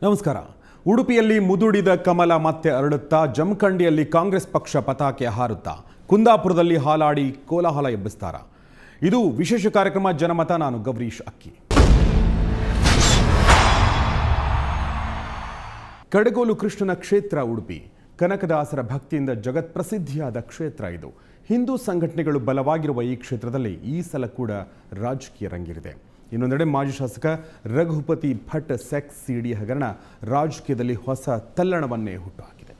ನಮಸ್ಕಾರ. ಉಡುಪಿಯಲ್ಲಿ ಮುದುಡಿದ ಕಮಲ ಮತ್ತೆ ಅರಳುತ್ತಾ, ಜಮಖಂಡಿಯಲ್ಲಿ ಕಾಂಗ್ರೆಸ್ ಪಕ್ಷ ಪತಾಕೆ ಹಾರುತ್ತಾ, ಕುಂದಾಪುರದಲ್ಲಿ ಹಾಲಾಡಿ ಕೋಲಾಹಲ ಎಬ್ಬಿಸ್ತಾರ. ಇದು ವಿಶೇಷ ಕಾರ್ಯಕ್ರಮ ಜನಮತ. ನಾನು ಗೌರೀಶ್ ಅಕ್ಕಿ. ಕಡಗೋಲು ಕೃಷ್ಣನ ಕ್ಷೇತ್ರ ಉಡುಪಿ. ಕನಕದಾಸರ ಭಕ್ತಿಯಿಂದ ಜಗತ್ ಪ್ರಸಿದ್ಧಿಯಾದ ಕ್ಷೇತ್ರ ಇದು. ಹಿಂದೂ ಸಂಘಟನೆಗಳು ಬಲವಾಗಿರುವ ಈ ಕ್ಷೇತ್ರದಲ್ಲಿ ಈ ಸಲ ಕೂಡ ರಾಜಕೀಯ ರಂಗೇರಿದೆ. ಇನ್ನೊಂದೆಡೆ ಮಾಜಿ ಶಾಸಕ ರಘುಪತಿ ಭಟ್ ಸೆಕ್ಸ್ ಸಿಡಿ ಹಗರಣ ರಾಜಕೀಯದಲ್ಲಿ ಹೊಸ ತಲ್ಲಣವನ್ನೇ ಹುಟ್ಟುಹಾಕಿದೆ.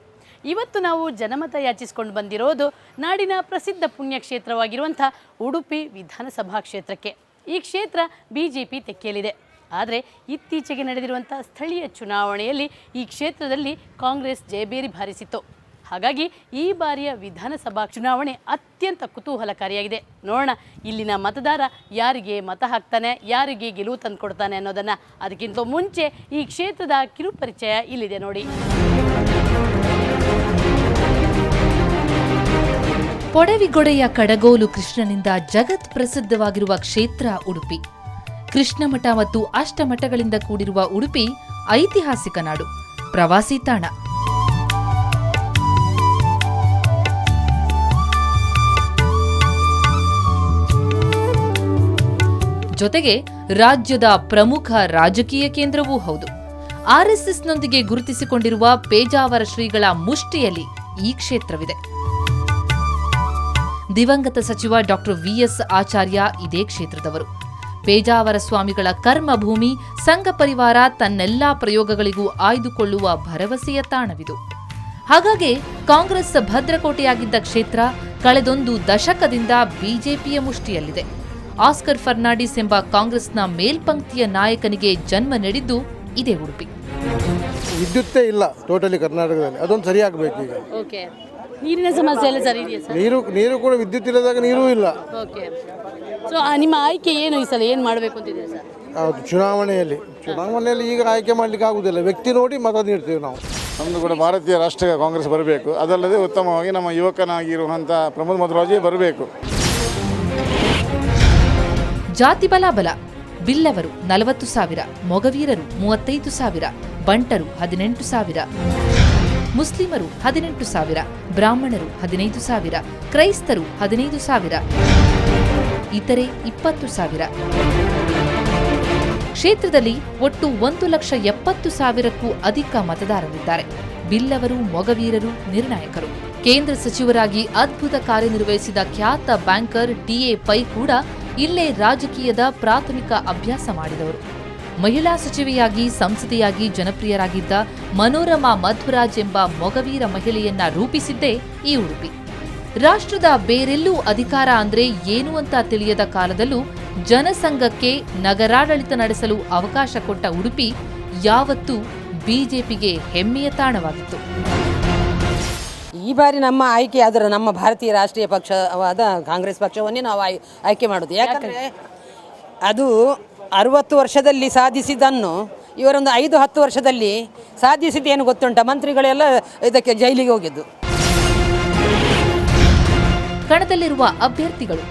ಇವತ್ತು ನಾವು ಜನಮತ ಯಾಚಿಸಿಕೊಂಡು ಬಂದಿರೋದು ನಾಡಿನ ಪ್ರಸಿದ್ಧ ಪುಣ್ಯಕ್ಷೇತ್ರವಾಗಿರುವಂಥ ಉಡುಪಿ ವಿಧಾನಸಭಾ ಕ್ಷೇತ್ರಕ್ಕೆ. ಈ ಕ್ಷೇತ್ರ ಬಿಜೆಪಿ ತೆಕ್ಕೆಯಲ್ಲಿದೆ. ಆದರೆ ಇತ್ತೀಚೆಗೆ ನಡೆದಿರುವಂಥ ಸ್ಥಳೀಯ ಚುನಾವಣೆಯಲ್ಲಿ ಈ ಕ್ಷೇತ್ರದಲ್ಲಿ ಕಾಂಗ್ರೆಸ್ ಜಯಬೇರಿ ಬಾರಿಸಿತ್ತು. ಹಾಗಾಗಿ ಈ ಬಾರಿಯ ವಿಧಾನಸಭಾ ಚುನಾವಣೆ ಅತ್ಯಂತ ಕುತೂಹಲಕಾರಿಯಾಗಿದೆ. ನೋಡೋಣ ಇಲ್ಲಿನ ಮತದಾರ ಯಾರಿಗೆ ಮತ ಹಾಕ್ತಾನೆ, ಯಾರಿಗೆ ಗೆಲುವು ತಂದುಕೊಡ್ತಾನೆ ಅನ್ನೋದನ್ನು. ಅದಕ್ಕಿಂತ ಮುಂಚೆ ಈ ಕ್ಷೇತ್ರದ ಕಿರುಪರಿಚಯ ಇಲ್ಲಿದೆ ನೋಡಿ. ಪೊಡವಿಗೊಡೆಯ ಕಡಗೋಲು ಕೃಷ್ಣನಿಂದ ಜಗತ್ ಪ್ರಸಿದ್ಧವಾಗಿರುವ ಕ್ಷೇತ್ರ ಉಡುಪಿ. ಕೃಷ್ಣಮಠ ಮತ್ತು ಅಷ್ಟಮಠಗಳಿಂದ ಕೂಡಿರುವ ಉಡುಪಿ ಐತಿಹಾಸಿಕ ನಾಡು, ಪ್ರವಾಸಿ ತಾಣ. ಜೊತೆಗೆ ರಾಜ್ಯದ ಪ್ರಮುಖ ರಾಜಕೀಯ ಕೇಂದ್ರವೂ ಹೌದು. ಆರ್ಎಸ್ಎಸ್ನೊಂದಿಗೆ ಗುರುತಿಸಿಕೊಂಡಿರುವ ಪೇಜಾವರ ಶ್ರೀಗಳ ಮುಷ್ಟಿಯಲ್ಲಿ ಈ ಕ್ಷೇತ್ರವಿದೆ. ದಿವಂಗತ ಸಚಿವ ಡಾಕ್ಟರ್ ವಿಎಸ್ ಆಚಾರ್ಯ ಇದೇ ಕ್ಷೇತ್ರದವರು. ಪೇಜಾವರ ಸ್ವಾಮಿಗಳ ಕರ್ಮಭೂಮಿ, ಸಂಘ ಪರಿವಾರ ತನ್ನೆಲ್ಲಾ ಪ್ರಯೋಗಗಳಿಗೂ ಆಯ್ದುಕೊಳ್ಳುವ ಭರವಸೆಯ ತಾಣವಿದು. ಹಾಗಾಗಿ ಕಾಂಗ್ರೆಸ್ ಭದ್ರಕೋಟೆಯಾಗಿದ್ದ ಕ್ಷೇತ್ರ ಕಳೆದೊಂದು ದಶಕದಿಂದ ಬಿಜೆಪಿಯ ಮುಷ್ಟಿಯಲ್ಲಿದೆ. ಆಸ್ಕರ್ ಫರ್ನಾಂಡಿಸ್ ಎಂಬ ಕಾಂಗ್ರೆಸ್ನ ಮೇಲ್ಪಂಕ್ತಿಯ ನಾಯಕನಿಗೆ ಜನ್ಮ ನೀಡಿದ್ದು ಇದೇ ಉಡುಪಿ. ವಿದ್ಯುತ್ತೇ ಇಲ್ಲ ಟೋಟಲಿ ಕರ್ನಾಟಕದಲ್ಲಿ, ಅದೊಂದು ಸರಿಯಾಗಬೇಕು. ಈಗ ಓಕೆ, ನೀರಿನ ಸಮಸ್ಯೆ ಎಲ್ಲ ಸರಿ ಇದೆಯಾ ಸರ್? ನೀರು ಕೂಡ ವಿದ್ಯುತ್ ಇಲ್ಲದಾಗ ನೀರೂ ಇಲ್ಲ. ಓಕೆ, ಸೊ ನಿಮ್ಮ ಆಯ್ಕೆ ಏನು ಈ ಸಲ ಏನು ಮಾಡಬೇಕು ಅಂತಿದ್ದೀರಿ ಸರ್? ಹೌದು, ಚುನಾವಣೆಯಲ್ಲಿ ಈಗ ಆಯ್ಕೆ ಮಾಡಲಿಕ್ಕೆ ಆಗುವುದಿಲ್ಲ, ವ್ಯಕ್ತಿ ನೋಡಿ ಮತ ನೀಡ್ತೀವಿ ನಾವು. ನಮ್ಮದು ಕೂಡ ಭಾರತೀಯ ರಾಷ್ಟ್ರೀಯ ಕಾಂಗ್ರೆಸ್ ಬರಬೇಕು. ಅದಲ್ಲದೆ ಉತ್ತಮವಾಗಿ ನಮ್ಮ ಯುವಕನಾಗಿರುವಂಥ ಪ್ರಮೋದ್ ಮಧ್ವರಾಜೇ ಬರಬೇಕು. ಜಾತಿ ಬಲಾಬಲ: ಬಿಲ್ಲವರು 40,000, ಮೊಗವೀರರು 35,000, ಬಂಟರು 18,000, ಮುಸ್ಲಿಮರು 18,000, ಬ್ರಾಹ್ಮಣರು 15,000, ಕ್ರೈಸ್ತರು 15,000, ಇತರೆ 20,000. ಕ್ಷೇತ್ರದಲ್ಲಿ ಒಟ್ಟು 1,70,000ಕ್ಕೂ ಅಧಿಕ ಮತದಾರರಿದ್ದಾರೆ. ಬಿಲ್ಲವರು, ಮೊಗವೀರರು ನಿರ್ಣಾಯಕರು. ಕೇಂದ್ರ ಸಚಿವರಾಗಿ ಅದ್ಭುತ ಕಾರ್ಯನಿರ್ವಹಿಸಿದ ಖ್ಯಾತ ಬ್ಯಾಂಕರ್ ಟಿಎ ಪೈ ಕೂಡ ಇಲ್ಲೇ ರಾಜಕೀಯದ ಪ್ರಾಥಮಿಕ ಅಭ್ಯಾಸ ಮಾಡಿದವರು. ಮಹಿಳಾ ಸಚಿವೆಯಾಗಿ ಸಂಸದೆಯಾಗಿ ಜನಪ್ರಿಯರಾಗಿದ್ದ ಮನೋರಮಾ ಮಧ್ವರಾಜ್ ಎಂಬ ಮೊಗವೀರ ಮಹಿಳೆಯನ್ನ ರೂಪಿಸಿದ್ದೇ ಈ ಉಡುಪಿ. ರಾಷ್ಟ್ರದ ಬೇರೆಲ್ಲೂ ಅಧಿಕಾರ ಅಂದ್ರೆ ಏನು ಅಂತ ತಿಳಿಯದ ಕಾಲದಲ್ಲೂ ಜನಸಂಘಕ್ಕೆ ನಗರಾಡಳಿತ ನಡೆಸಲು ಅವಕಾಶ ಕೊಟ್ಟ ಉಡುಪಿ ಯಾವತ್ತೂ ಬಿಜೆಪಿಗೆ ಹೆಮ್ಮೆಯ ತಾಣವಾಗಿತ್ತು. ಈ ಬಾರಿ ನಮ್ಮ ಆಯ್ಕೆ ಆದರೆ ನಮ್ಮ ಭಾರತೀಯ ರಾಷ್ಟ್ರೀಯ ಪಕ್ಷವಾದ ಕಾಂಗ್ರೆಸ್ ಪಕ್ಷವನ್ನೇ ನಾವು ಆಯ್ಕೆ ಮಾಡೋದು. ಯಾಕಂದರೆ ಅದು 60 ವರ್ಷದಲ್ಲಿ ಸಾಧಿಸಿದ್ದನ್ನು ಇವರೊಂದು 5-10 ವರ್ಷದಲ್ಲಿ ಸಾಧಿಸಿದ್ದೇನು ಗೊತ್ತುಂಟ? ಮಂತ್ರಿಗಳೆಲ್ಲ ಇದಕ್ಕೆ ಜೈಲಿಗೆ ಹೋಗಿದ್ದು. ಕಣದಲ್ಲಿರುವ ಅಭ್ಯರ್ಥಿಗಳು: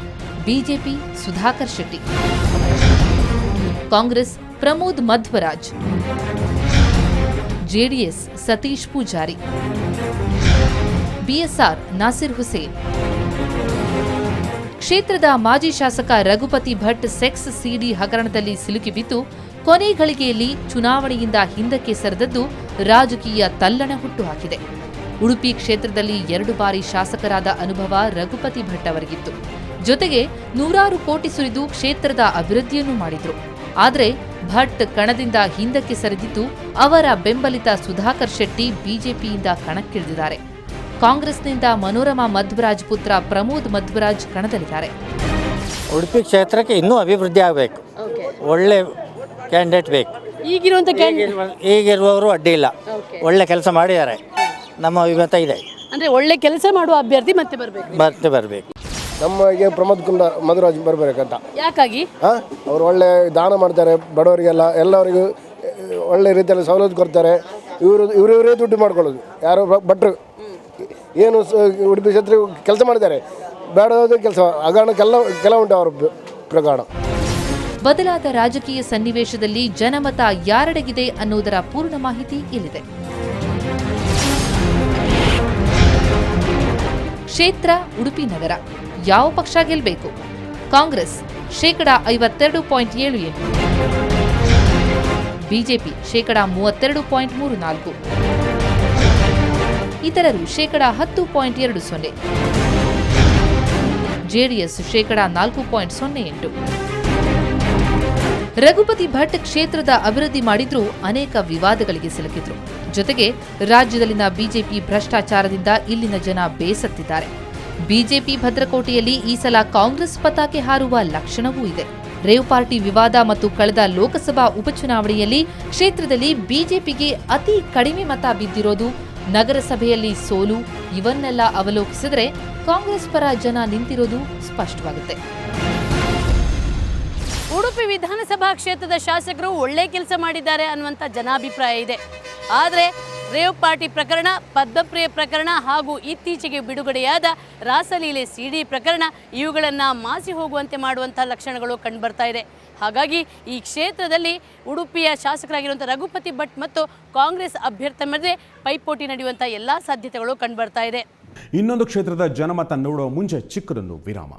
BJP Sudhakar Shetty, Congress Pramod Madhwaraj, JDS Satish Pujari, BSR Nasir Hussain. ಕ್ಷೇತ್ರದ ಮಾಜಿ ಶಾಸಕ ರಘುಪತಿ ಭಟ್ ಸೆಕ್ಸ್ ಸಿಡಿ ಹಗರಣದಲ್ಲಿ ಸಿಲುಕಿಬಿದ್ದು ಕೊನೆ ಗಳಿಗೆಯಲ್ಲಿ ಚುನಾವಣೆಯಿಂದ ಹಿಂದಕ್ಕೆ ಸರಿದದ್ದು ರಾಜಕೀಯ ತಲ್ಲಣ ಹುಟ್ಟುಹಾಕಿದೆ. ಉಡುಪಿ ಕ್ಷೇತ್ರದಲ್ಲಿ 2 ಬಾರಿ ಶಾಸಕರಾದ ಅನುಭವ ರಘುಪತಿ ಭಟ್ ಅವರಿಗಿತ್ತು. ಜೊತೆಗೆ 100 ಕೋಟಿ ಸುರಿದು ಕ್ಷೇತ್ರದ ಅಭಿವೃದ್ಧಿಯನ್ನು ಮಾಡಿದ್ರು. ಆದರೆ ಭಟ್ ಕಣದಿಂದ ಹಿಂದಕ್ಕೆ ಸರಿದಿದ್ದು ಅವರ ಬೆಂಬಲಿತ ಸುಧಾಕರ್ ಶೆಟ್ಟಿ ಬಿಜೆಪಿಯಿಂದ ಕಣಕ್ಕಿಳಿದಿದ್ದಾರೆ. ಕಾಂಗ್ರೆಸ್ನಿಂದ ಮನೋರಮಾ ಮಧ್ವರಾಜ್ ಪುತ್ರ ಪ್ರಮೋದ್ ಮಧ್ವರಾಜ್ ಕಣದಲ್ಲಿದ್ದಾರೆ. ಉಡುಪಿ ಕ್ಷೇತ್ರಕ್ಕೆ ಇನ್ನೂ ಅಭಿವೃದ್ಧಿ ಆಗಬೇಕು, ಒಳ್ಳೆ ಕ್ಯಾಂಡಿಡೇಟ್ ಬೇಕು. ಈಗಿರುವವರು ಅಡ್ಡಿ ಇಲ್ಲ, ಒಳ್ಳೆ ಕೆಲಸ ಮಾಡಿದ್ದಾರೆ, ನಮ್ಮ ಅಭಿಮತ ಇದೆ. ಅಂದರೆ ಒಳ್ಳೆ ಕೆಲಸ ಮಾಡುವ ಅಭ್ಯರ್ಥಿ ಮತ್ತೆ ಬರಬೇಕು. ನಮಗೆ ಪ್ರಮೋದ್ ಮಧ್ವರಾಜ್ ಬರಬೇಕಂತ. ಯಾಕಾಗಿ? ಅವರು ಒಳ್ಳೆ ದಾನ ಮಾಡ್ತಾರೆ, ಬಡವರಿಗೆಲ್ಲ ಎಲ್ಲರಿಗೂ ಒಳ್ಳೆ ರೀತಿಯಲ್ಲಿ ಸವಲತ್ತು ಕೊಡ್ತಾರೆ. ಇವರೇ ದುಡ್ಡು ಮಾಡ್ಕೊಳ್ಳೋದು. ಯಾರು ಭಟ್ರು ಏನು ಉಡುಪಿ ಕ್ಷೇತ್ರ ಕೆಲಸ ಮಾಡಿದ್ದಾರೆ, ಬೇಡವಾದ ಕೆಲಸ ಹಗರಣ ಕೆಲ ಉಂಟು ಅವರ ಪ್ರಕಾರ. ಬದಲಾದ ರಾಜಕೀಯ ಸನ್ನಿವೇಶದಲ್ಲಿ ಜನಮತ ಯಾರೆಡೆಗಿದೆ ಅನ್ನೋದರ ಪೂರ್ಣ ಮಾಹಿತಿ ಇಲ್ಲಿದೆ. ಕ್ಷೇತ್ರ ಉಡುಪಿ ನಗರ. ಯಾವ ಪಕ್ಷ ಗೆಲ್ಲಬೇಕು? ಕಾಂಗ್ರೆಸ್ (52.78%), ಬಿಜೆಪಿ (32.34%), ಇತರರು (10.20%), ಜೆಡಿಎಸ್ (4.08%). ರಘುಪತಿ ಭಟ್ ಕ್ಷೇತ್ರದ ಅಭಿವೃದ್ಧಿ ಮಾಡಿದ್ರೂ ಅನೇಕ ವಿವಾದಗಳಿಗೆ ಸಿಲುಕಿದ್ರು. ಜೊತೆಗೆ ರಾಜ್ಯದಲ್ಲಿನ ಬಿಜೆಪಿ ಭ್ರಷ್ಟಾಚಾರದಿಂದ ಇಲ್ಲಿನ ಜನ ಬೇಸತ್ತಿದ್ದಾರೆ. ಬಿಜೆಪಿ ಭದ್ರಕೋಟೆಯಲ್ಲಿ ಈ ಸಲ ಕಾಂಗ್ರೆಸ್ ಪತಾಕೆ ಹಾರುವ ಲಕ್ಷಣವೂ ಇದೆ. ರೇವ್ ಪಾರ್ಟಿ ವಿವಾದ ಮತ್ತು ಕಳೆದ ಲೋಕಸಭಾ ಉಪಚುನಾವಣೆಯಲ್ಲಿ ಕ್ಷೇತ್ರದಲ್ಲಿ ಬಿಜೆಪಿಗೆ ಅತಿ ಕಡಿಮೆ ಮತ ಬಿದ್ದಿರೋದು, ನಗರಸಭೆಯಲ್ಲಿ ಸೋಲು ಇವನ್ನೆಲ್ಲ ಅವಲೋಕಿಸಿದರೆ ಕಾಂಗ್ರೆಸ್ ಪರ ಜನ ನಿಂತಿರೋದು ಸ್ಪಷ್ಟವಾಗುತ್ತೆ. ಉಡುಪಿ ವಿಧಾನಸಭಾ ಕ್ಷೇತ್ರದ ಶಾಸಕರು ಒಳ್ಳೆ ಕೆಲಸ ಮಾಡಿದ್ದಾರೆ ಅನ್ನುವಂಥ ಜನಾಭಿಪ್ರಾಯ ಇದೆ. ಆದರೆ ರೇವ್ ಪಾರ್ಟಿ ಪ್ರಕರಣ, ಪದ್ಮಪ್ರಿಯ ಪ್ರಕರಣ ಹಾಗೂ ಇತ್ತೀಚೆಗೆ ಬಿಡುಗಡೆಯಾದ ರಾಸಲೀಲೆ ಸಿಡಿ ಪ್ರಕರಣ ಇವುಗಳನ್ನು ಮಾಸಿ ಹೋಗುವಂತೆ ಮಾಡುವಂಥ ಲಕ್ಷಣಗಳು ಕಂಡುಬರ್ತಾ ಇದೆ. ಹಾಗಾಗಿ ಈ ಕ್ಷೇತ್ರದಲ್ಲಿ ಉಡುಪಿಯ ಶಾಸಕರಾಗಿರುವಂಥ ರಘುಪತಿ ಭಟ್ ಮತ್ತು ಕಾಂಗ್ರೆಸ್ ಅಭ್ಯರ್ಥಿ ಮಧ್ಯೆ ಪೈಪೋಟಿ ನಡೆಯುವಂಥ ಎಲ್ಲ ಸಾಧ್ಯತೆಗಳು ಕಂಡುಬರ್ತಾ ಇದೆ. ಇನ್ನೊಂದು ಕ್ಷೇತ್ರದ ಜನಮತ ನೋಡುವ ಮುಂಚೆ ಚಿಕ್ಕದೊಂದು ವಿರಾಮ.